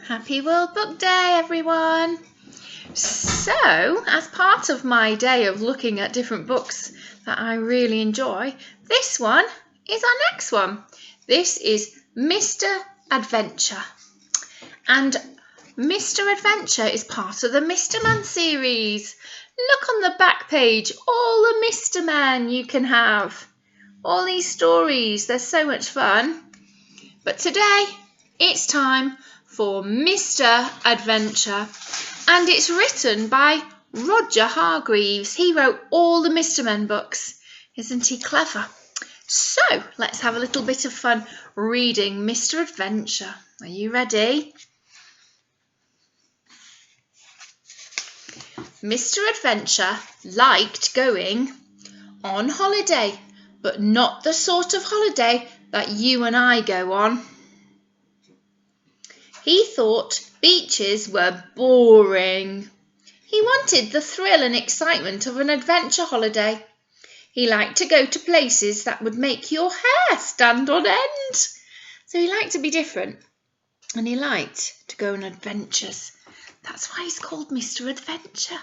Happy World Book Day, everyone! So, as part of my day of looking at different books that I really enjoy, this one is our next one. This is Mr. Adventure. And Mr. Adventure is part of the Mr. Man series. Look on the back page, all the Mr. Man you can have. All these stories, they're so much fun. But today, it's time for Mr. Adventure, and it's written by Roger Hargreaves. He wrote all the Mr. Men books. Isn't he clever? So, let's have a little bit of fun reading Mr. Adventure. Are you ready? Mr. Adventure liked going on holiday, but not the sort of holiday that you and I go on. He thought beaches were boring. He wanted the thrill and excitement of an adventure holiday. He liked to go to places that would make your hair stand on end. So he liked to be different, and he liked to go on adventures. That's why he's called Mr. Adventure.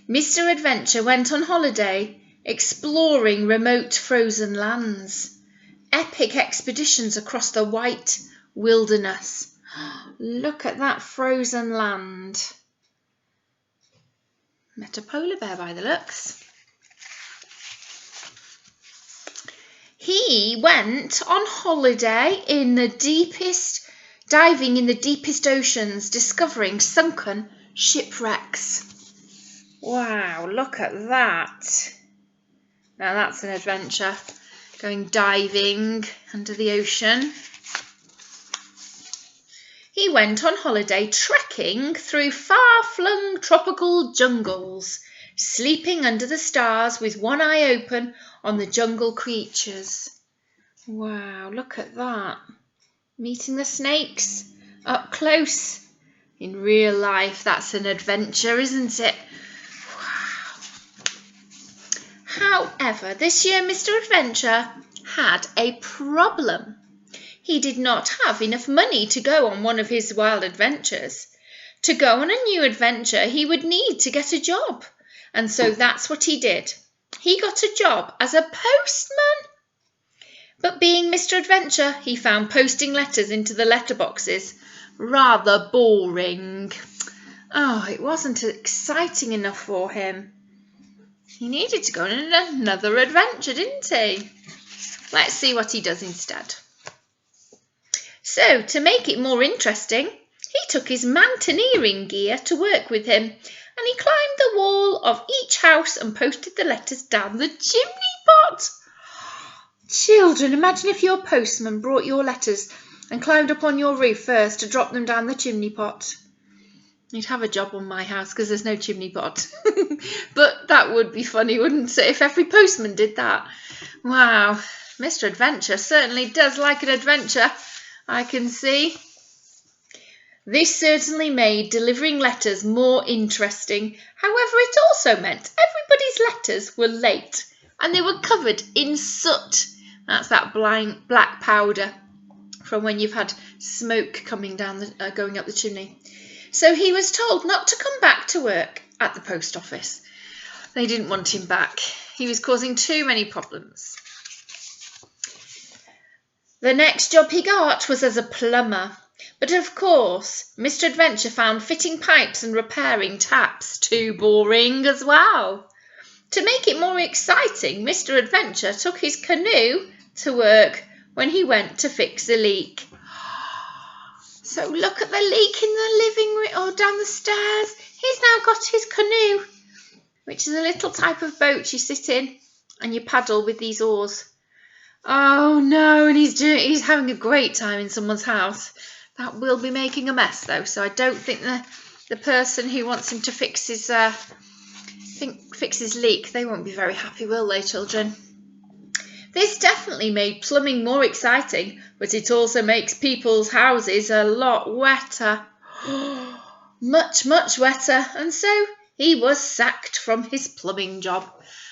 Mr. Adventure went on holiday, exploring remote frozen lands. Epic expeditions across the white wilderness. Look at that frozen land. Met a polar bear by the looks. He went on holiday diving in the deepest oceans, discovering sunken shipwrecks. Wow, look at that. Now that's an adventure. Going diving under the ocean. He went on holiday trekking through far-flung tropical jungles, sleeping under the stars with one eye open on the jungle creatures. Wow, look at that. Meeting the snakes up close. In real life, that's an adventure, isn't it? However, this year Mr. Adventure had a problem. He did not have enough money to go on one of his wild adventures. To go on a new adventure, he would need to get a job. And so that's what he did. He got a job as a postman. But being Mr. Adventure, he found posting letters into the letterboxes rather boring. Oh, it wasn't exciting enough for him. He needed to go on another adventure, didn't he? Let's see what he does instead. So, to make it more interesting, he took his mountaineering gear to work with him, and he climbed the wall of each house and posted the letters down the chimney pot. Children, imagine if your postman brought your letters and climbed up on your roof first to drop them down the chimney pot. You'd have a job on my house because there's no chimney pot. But that would be funny, wouldn't it, if every postman did that? Wow, Mr. Adventure certainly does like an adventure, I can see. This certainly made delivering letters more interesting. However, it also meant everybody's letters were late and they were covered in soot. That's that black powder from when you've had smoke coming down going up the chimney. So he was told not to come back to work at the post office. They didn't want him back. He was causing too many problems. The next job he got was as a plumber. But of course, Mr. Adventure found fitting pipes and repairing taps too boring as well. To make it more exciting, Mr. Adventure took his canoe to work when he went to fix a leak. So look at the leak in the living room or down the stairs. He's now got his canoe, which is a little type of boat you sit in and you paddle with these oars. Oh no, and he's having a great time in someone's house. That will be making a mess though, so I don't think the person who wants him to fix his leak, they won't be very happy, will they, children? This definitely made plumbing more exciting, but it also makes people's houses a lot wetter. Much, much wetter, and so he was sacked from his plumbing job.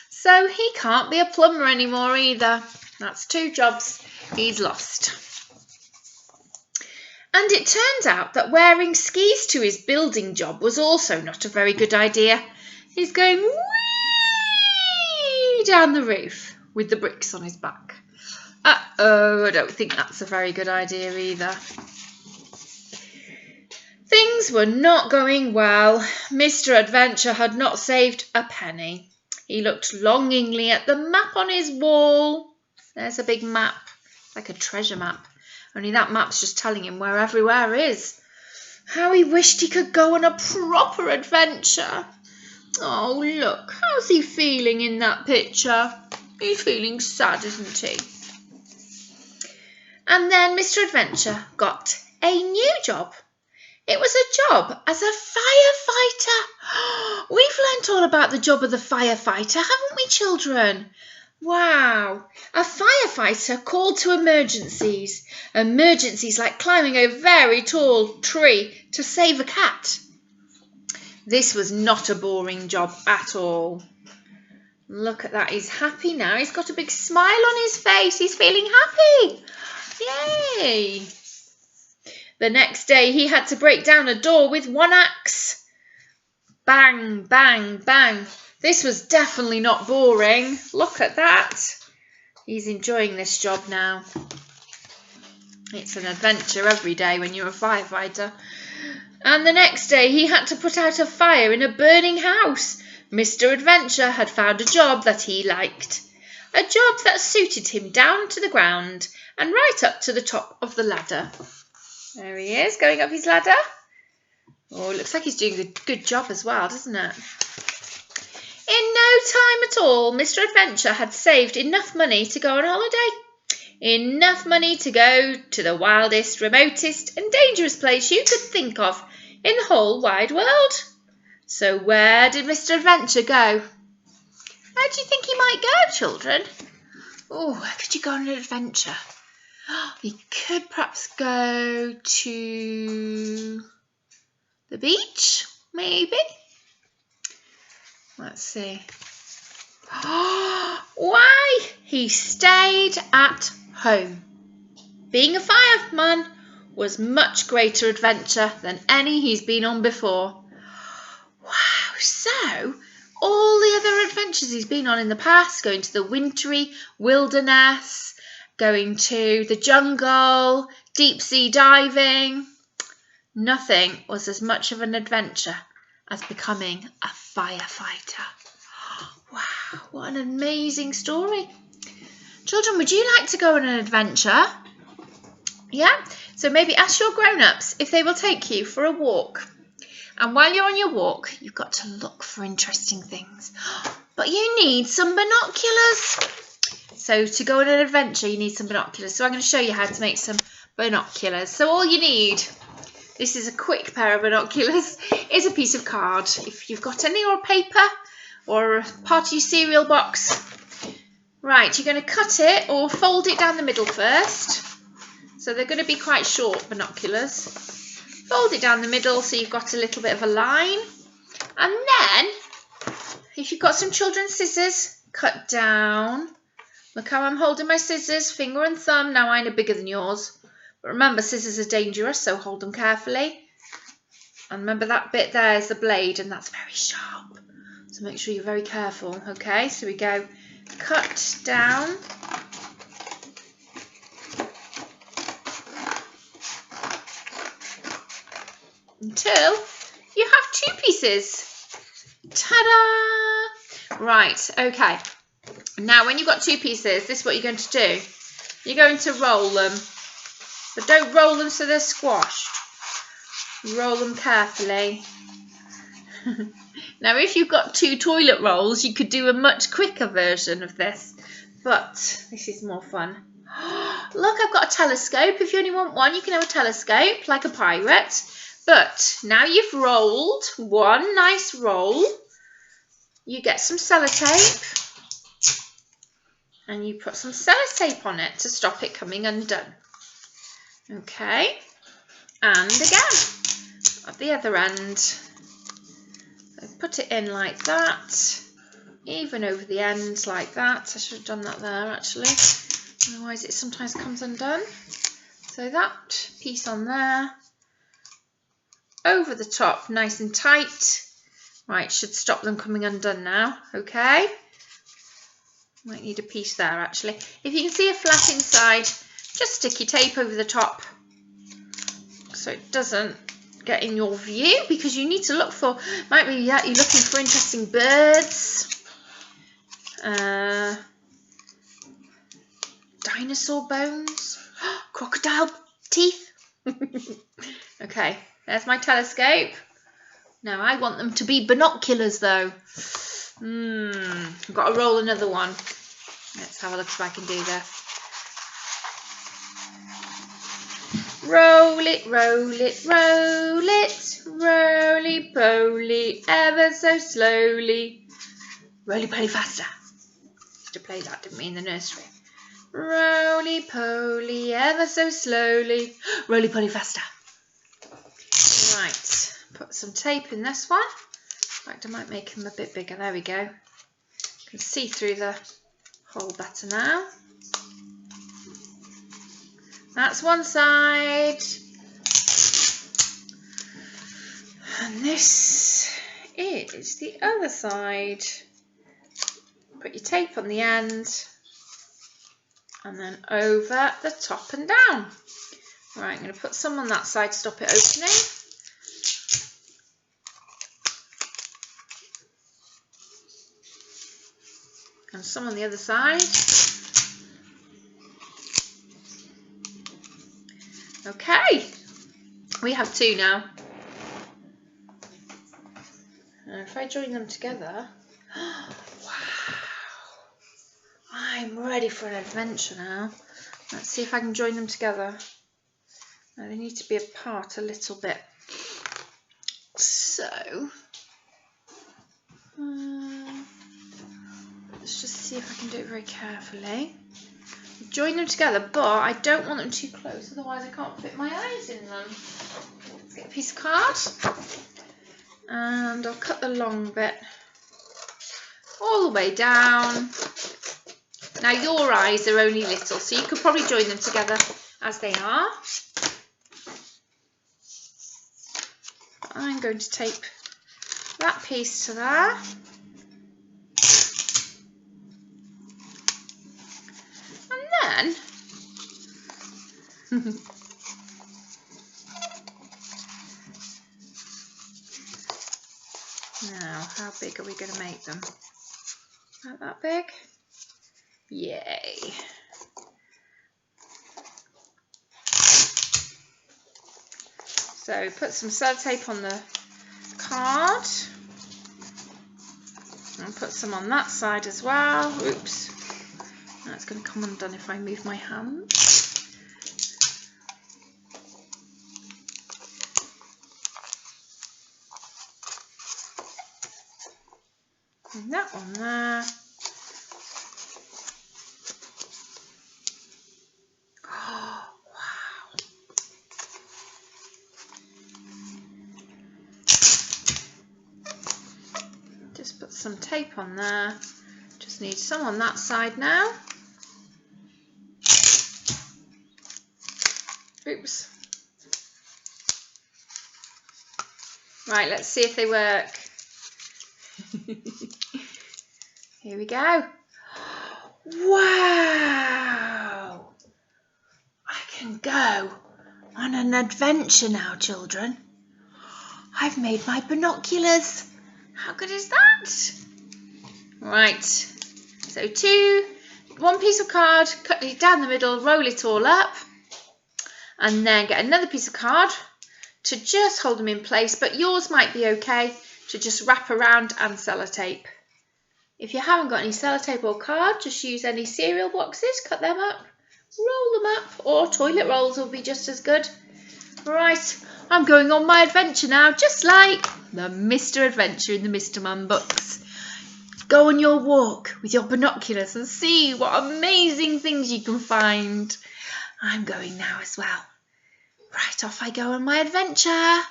So he can't be a plumber anymore either. That's 2 jobs he's lost. And it turns out that wearing skis to his building job was also not a very good idea. He's going whee down the roof with the bricks on his back. Uh-oh, I don't think that's a very good idea either. Things were not going well. Mr. Adventure had not saved a penny. He looked longingly at the map on his wall. There's a big map, like a treasure map. Only that map's just telling him where everywhere is. How he wished he could go on a proper adventure. Oh, look, how's he feeling in that picture? He's feeling sad, isn't he? And then Mr. Adventure got a new job. It was a job as a firefighter. We've learnt all about the job of the firefighter, haven't we, children? Wow. A firefighter called to emergencies. Emergencies like climbing a very tall tree to save a cat. This was not a boring job at all. Look at that. He's happy now. He's got a big smile on his face. He's feeling happy. Yay. The next day, he had to break down a door with one axe. Bang, bang, bang. This was definitely not boring. Look at that. He's enjoying this job now. It's an adventure every day when you're a firefighter. And the next day, he had to put out a fire in a burning house. Mr. Adventure had found a job that he liked. A job that suited him down to the ground and right up to the top of the ladder. There he is, going up his ladder. Oh, it looks like he's doing a good job as well, doesn't it? In no time at all, Mr. Adventure had saved enough money to go on holiday. Enough money to go to the wildest, remotest and dangerous place you could think of in the whole wide world. So where did Mr. Adventure go? Where do you think he might go, children? Oh, where could you go on an adventure? He could perhaps go to the beach, maybe. Let's see. Why? He stayed at home. Being a fireman was much greater adventure than any he's been on before. Wow, so all the other adventures he's been on in the past, going to the wintry wilderness, going to the jungle, deep sea diving, nothing was as much of an adventure as becoming a firefighter. Wow, what an amazing story. Children, would you like to go on an adventure? Yeah? So maybe ask your grown-ups if they will take you for a walk. And while you're on your walk, you've got to look for interesting things. But you need some binoculars. So to go on an adventure, you need some binoculars. So I'm going to show you how to make some binoculars. So all you need, this is a quick pair of binoculars, is a piece of card. If you've got any, or paper, or a part of your cereal box. Right, you're going to cut it or fold it down the middle first. So they're going to be quite short binoculars. Fold it down the middle so you've got a little bit of a line. And then, if you've got some children's scissors, cut down. Look how I'm holding my scissors, finger and thumb. Now mine are bigger than yours. But remember, scissors are dangerous, so hold them carefully. And remember that bit there is the blade, and that's very sharp. So make sure you're very careful, okay? So we go cut down. Until you have two pieces. Ta-da! Right, okay. Now when you've got two pieces, this is what you're going to do. You're going to roll them. But don't roll them so they're squashed. Roll them carefully. Now if you've got two toilet rolls, you could do a much quicker version of this. But this is more fun. Look, I've got a telescope. If you only want one, you can have a telescope like a pirate. But now you've rolled one nice roll, you get some sellotape and you put some sellotape on it to stop it coming undone. Okay, and again at the other end. So put it in like that, even over the ends like that. I should have done that there actually, otherwise it sometimes comes undone. So that piece on there, over the top, nice and tight. Right, should stop them coming undone now, okay? Might need a piece there actually. If you can see a flap inside, just stick your tape over the top so it doesn't get in your view, because you need to look for, might be that you're looking for interesting birds, dinosaur bones, crocodile teeth. Okay, there's my telescope. Now I want them to be binoculars though. I've got to roll another one. Let's have a look if I can do this. Roll it, roll it, roll it, roly-poly, ever so slowly. Roly-poly faster. Used to play that, didn't we, in the nursery? Roly-poly, ever so slowly. Roly-poly faster. Right, put some tape in this one. In fact, I might make them a bit bigger. There we go. You can see through the hole better now. That's one side. And this is the other side. Put your tape on the end. And then over the top and down. Right, I'm going to put some on that side to stop it opening. And some on the other side. Okay, we have two now. If I join them together, wow, I'm ready for an adventure now. Let's see if I can join them together. Now, they need to be apart a little bit. So, let's just see if I can do it very carefully. Join them together, but I don't want them too close, otherwise I can't fit my eyes in them. Let's get a piece of card, and I'll cut the long bit all the way down. Now your eyes are only little, so you could probably join them together as they are. I'm going to tape that piece to there. And then now, how big are we going to make them? Not that big? Yay! So put some sellotape on the card and put some on that side as well. Oops. That's going to come undone if I move my hand. And that one there. Oh, wow. Just put some tape on there. Just need some on that side now. Oops. Right, let's see if they work. Here we go. Wow! I can go on an adventure now, children. I've made my binoculars. How good is that? Right, so one piece of card, cut it down the middle, roll it all up, and then get another piece of card to just hold them in place, but yours might be okay to just wrap around and sellotape. If you haven't got any sellotape or card, just use any cereal boxes, cut them up, roll them up, or toilet rolls will be just as good. Right, I'm going on my adventure now, just like the Mr. Adventure in the Mr. Mum books. Go on your walk with your binoculars and see what amazing things you can find. I'm going now as well. Right, off I go on my adventure.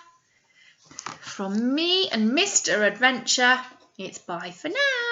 From me and Mr. Adventure, it's bye for now.